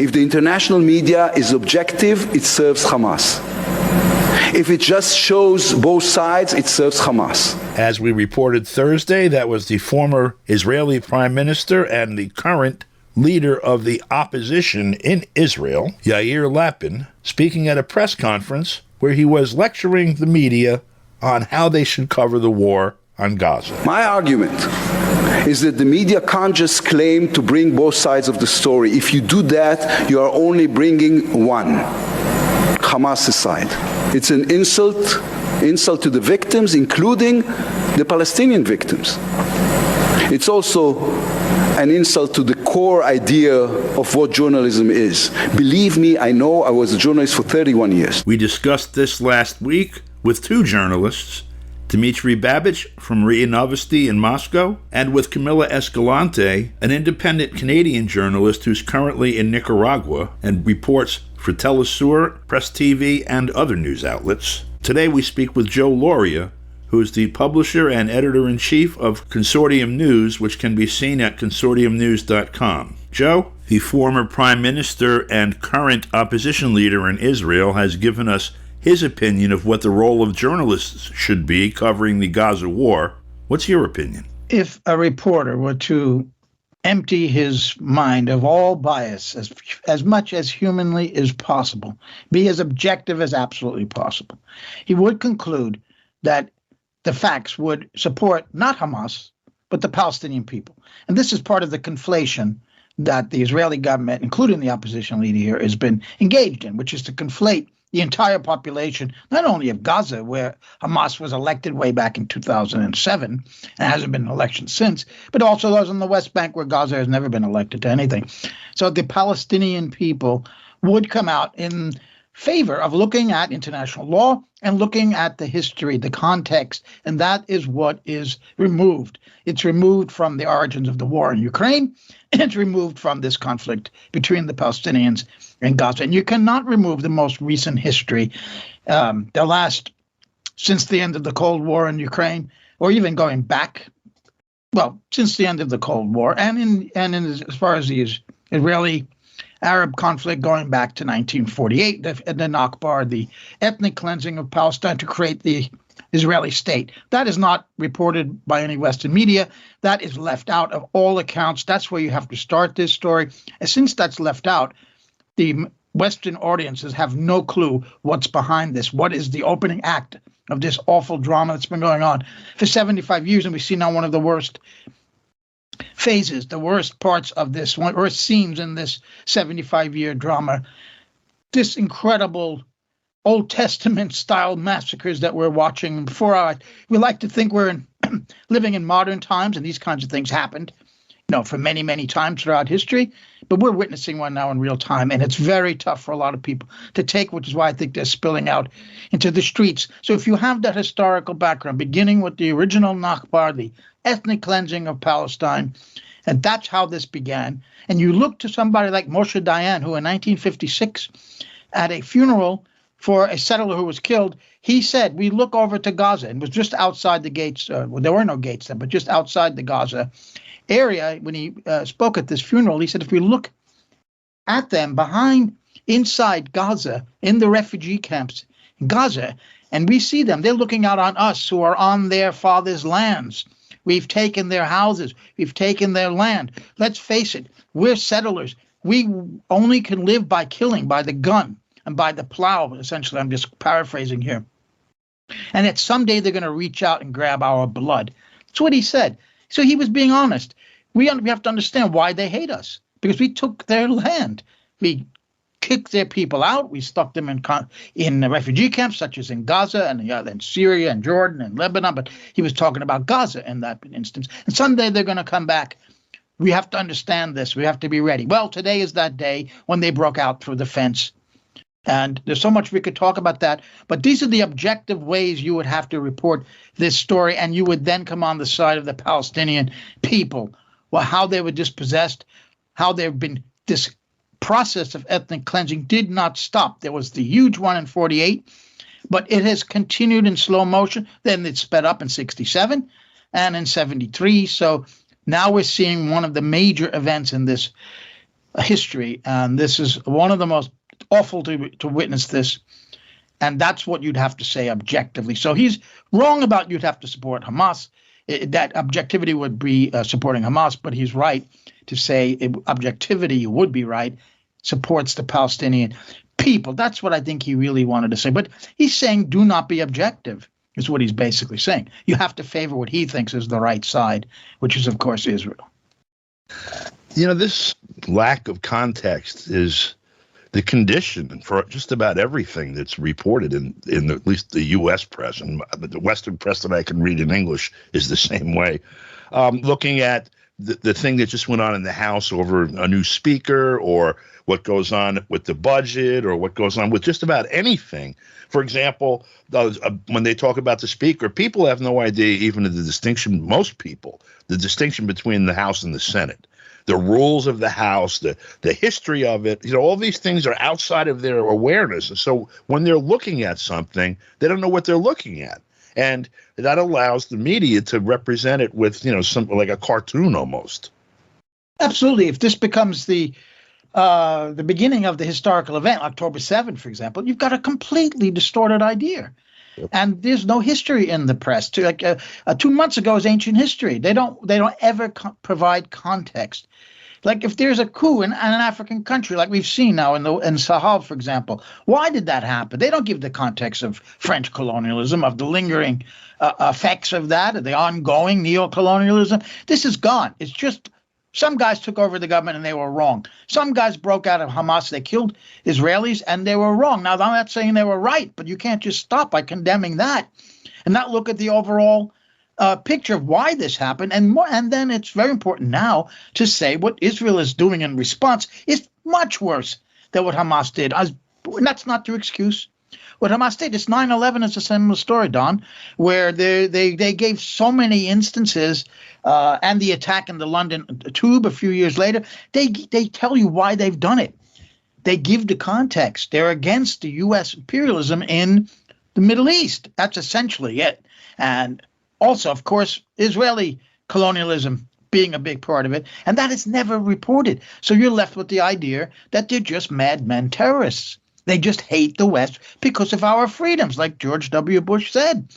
If the international media is objective, it serves Hamas. If it just shows both sides, it serves Hamas. As we reported Thursday, that was the former Israeli prime minister and the current leader of the opposition in Israel, Yair Lapin, speaking at a press conference where he was lecturing the media on how they should cover the war on Gaza. My argument is that the media can't just claim to bring both sides of the story. If you do that, you are only bringing one, Hamas' side. It's an insult to the victims, including the Palestinian victims. It's also an insult to the core idea of what journalism is. Believe me, I know. I was a journalist for 31 years. We discussed this last week with two journalists, Dmitry Babich from RIA Novosti in Moscow, and with Camilla Escalante, an independent Canadian journalist who's currently in Nicaragua and reports for Telesur, Press TV, and other news outlets. Today we speak with Joe Lauria, who is the publisher and editor-in-chief of Consortium News, which can be seen at consortiumnews.com. Joe, the former prime minister and current opposition leader in Israel, has given us his opinion of what the role of journalists should be covering the Gaza war. What's your opinion? If a reporter were to empty his mind of all bias as much as humanly is possible, be as objective as absolutely possible, he would conclude that the facts would support not Hamas, but the Palestinian people. And this is part of the conflation that the Israeli government, including the opposition leader here, has been engaged in, which is to conflate the entire population, not only of Gaza, where Hamas was elected way back in 2007 and hasn't been an election since, but also those on the West Bank where Gaza has never been elected to anything. So the Palestinian people would come out in favor of looking at international law and looking at the history, the context, and that is what is removed. It's removed from the origins of the war in Ukraine, and it's removed from this conflict between the Palestinians and Gaza. And you cannot remove the most recent history, since the end of the Cold War in Ukraine, or even going back, since the end of the Cold War, and as far as the Israeli Arab conflict going back to 1948, and the Nakba, the ethnic cleansing of Palestine to create the Israeli state. That is not reported by any Western media. That is left out of all accounts. That's where you have to start this story. And since that's left out, the Western audiences have no clue what's behind this. What is the opening act of this awful drama that's been going on for 75 years? And we see now one of the worst phases, the worst parts of this, worst scenes in this 75-year drama, this incredible Old Testament style massacres that we're watching. We like to think we're living in modern times, and these kinds of things happened, for many, many times throughout history, but we're witnessing one now in real time, and it's very tough for a lot of people to take, which is why I think they're spilling out into the streets. So if you have that historical background, beginning with the original Nakba, the ethnic cleansing of Palestine, and that's how this began, and you look to somebody like Moshe Dayan, who in 1956, at a funeral for a settler who was killed, he said, we look over to Gaza, and was just outside the gates, there were no gates then, but just outside the Gaza area. When he spoke at this funeral, he said, if we look at them inside Gaza, in the refugee camps in Gaza, and we see them, they're looking out on us who are on their fathers' lands. We've taken their houses. We've taken their land. Let's face it, we're settlers. We only can live by killing, by the gun, and by the plow, essentially. I'm just paraphrasing here. And that someday they're going to reach out and grab our blood. That's what he said. So he was being honest. We have to understand why they hate us, because we took their land. We kicked their people out. We stuck them in refugee camps, such as in Gaza and in Syria and Jordan and Lebanon. But he was talking about Gaza in that instance. And someday they're going to come back. We have to understand this. We have to be ready. Well, today is that day when they broke out through the fence. And there's so much we could talk about that. But these are the objective ways you would have to report this story. And you would then come on the side of the Palestinian people. Well, how they were dispossessed, how they've been, this process of ethnic cleansing did not stop. There was the huge one in 48, but it has continued in slow motion. Then it sped up in 67 and in 73. So now we're seeing one of the major events in this history, and this is one of the most awful to witness this. And that's what you'd have to say objectively. So he's wrong about you'd have to support Hamas. That objectivity would be supporting Hamas, but he's right to say objectivity would be right, supports the Palestinian people. That's what I think he really wanted to say. But he's saying do not be objective, is what he's basically saying. You have to favor what he thinks is the right side, which is, of course, Israel. This lack of context is the condition for just about everything that's reported in at least the U.S. press, and the Western press that I can read in English is the same way. Looking at the thing that just went on in the House over a new speaker, or what goes on with the budget, or what goes on with just about anything. For example, when they talk about the speaker, people have no idea even of the distinction, most people, the distinction between the House and the Senate. The rules of the House, the history of it, all these things are outside of their awareness. And so when they're looking at something, they don't know what they're looking at. And that allows the media to represent it with, something like a cartoon almost. Absolutely. If this becomes the beginning of the historical event, October 7th, for example, you've got a completely distorted idea. And there's no history in the press. 2 months ago is ancient history. They don't ever provide context. Like if there's a coup in an African country, like we've seen now in Sahel, for example, why did that happen? They don't give the context of French colonialism, of the lingering effects of that, of the ongoing neo-colonialism. This is gone. It's just some guys took over the government and they were wrong. Some guys broke out of Hamas. They killed Israelis and they were wrong. Now, I'm not saying they were right, but you can't just stop by condemning that and not look at the overall picture of why this happened. And then it's very important now to say what Israel is doing in response is much worse than what Hamas did. And that's not to excuse what Hamas did. It's 9/11 is a similar story, Don, where they gave so many instances, and the attack in the London Tube a few years later, they tell you why they've done it. They give the context. They're against the U.S. imperialism in the Middle East. That's essentially it. And also, of course, Israeli colonialism being a big part of it. And that is never reported. So you're left with the idea that they're just madmen terrorists. They just hate the West because of our freedoms, like George W. Bush said.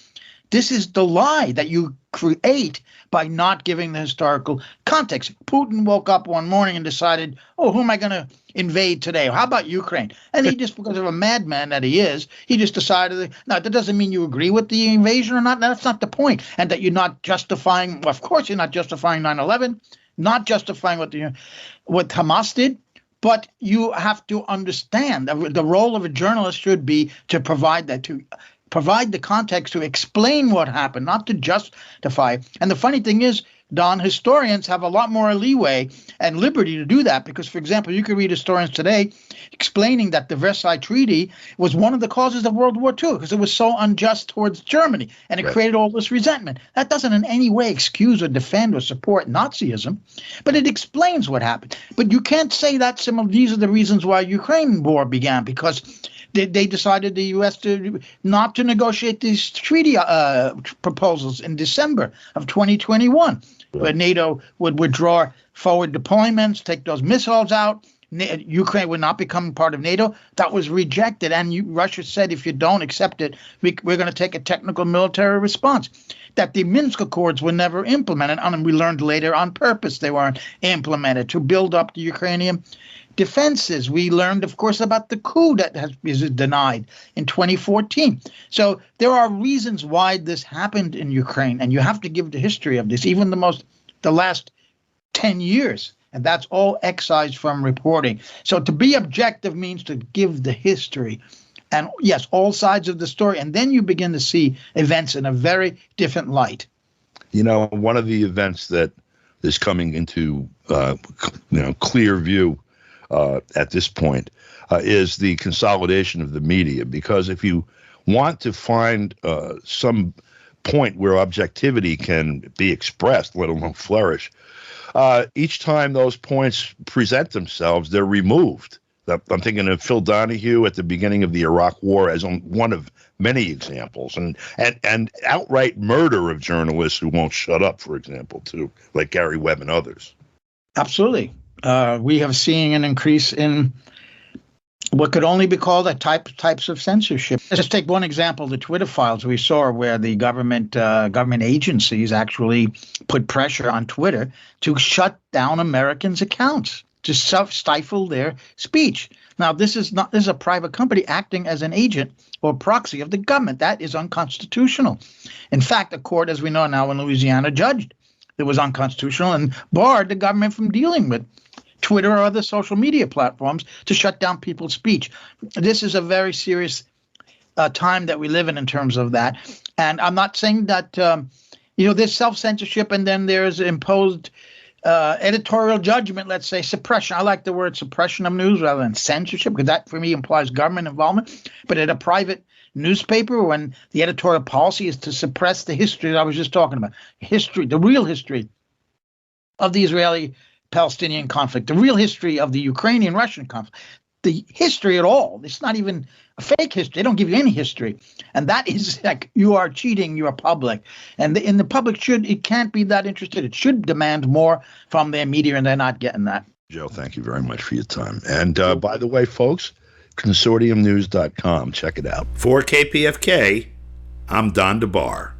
This is the lie that you create by not giving the historical context. Putin woke up one morning and decided, who am I going to invade today? How about Ukraine? And he just, because of a madman that he is, he just decided, no, that doesn't mean you agree with the invasion or not. That's not the point. And that you're not justifying, well, of course you're not justifying 9/11, not justifying what Hamas did. But you have to understand the role of a journalist should be to provide the context, to explain what happened, not to justify. And the funny thing is, Don, historians have a lot more leeway and liberty to do that because, for example, you could read historians today explaining that the Versailles Treaty was one of the causes of World War II because it was so unjust towards Germany and it created all this resentment. That doesn't in any way excuse or defend or support Nazism, but it explains what happened. But you can't say that these are the reasons why Ukraine war began because they decided the U.S. not to negotiate these treaty proposals in December of 2021, where NATO would withdraw forward deployments, take those missiles out. Ukraine would not become part of NATO. That was rejected. And Russia said, if you don't accept it, we're going to take a technical military response. That the Minsk Accords were never implemented. And we learned later on purpose they weren't implemented to build up the Ukrainian defenses. We learned, of course, about the coup that is denied in 2014. So there are reasons why this happened in Ukraine, and you have to give the history of this, even the last 10 years. And that's all excised from reporting. So to be objective means to give the history and, yes, all sides of the story. And then you begin to see events in a very different light. One of the events that is coming into clear view at this point is the consolidation of the media. Because if you want to find some point where objectivity can be expressed, let alone flourish, each time those points present themselves, they're removed. I'm thinking of Phil Donahue at the beginning of the Iraq War as one of many examples, and outright murder of journalists who won't shut up, for example, too, like Gary Webb and others. Absolutely. we have seen an increase in what could only be called types of censorship. Let's just take one example: the Twitter files we saw, where the government agencies actually put pressure on Twitter to shut down Americans' accounts, to stifle their speech. Now, this is a private company acting as an agent or proxy of the government. That is unconstitutional. In fact, a court, as we know now in Louisiana, judged it was unconstitutional and barred the government from dealing with Twitter or other social media platforms to shut down people's speech. This is a very serious time that we live in terms of that. And I'm not saying that, there's self-censorship and then there's imposed editorial judgment, let's say suppression. I like the word suppression of news rather than censorship, because that for me implies government involvement. But at a private newspaper, when the editorial policy is to suppress the history that I was just talking about, the real history of the Israeli-Palestinian conflict, the real history of the Ukrainian-Russian conflict, the history at all. It's not even a fake history. They don't give you any history. And that is like, you are cheating your public. And the public can't be that interested. It should demand more from their media, and they're not getting that. Joe, thank you very much for your time. And by the way, folks, consortiumnews.com. Check it out. For KPFK, I'm Don DeBar.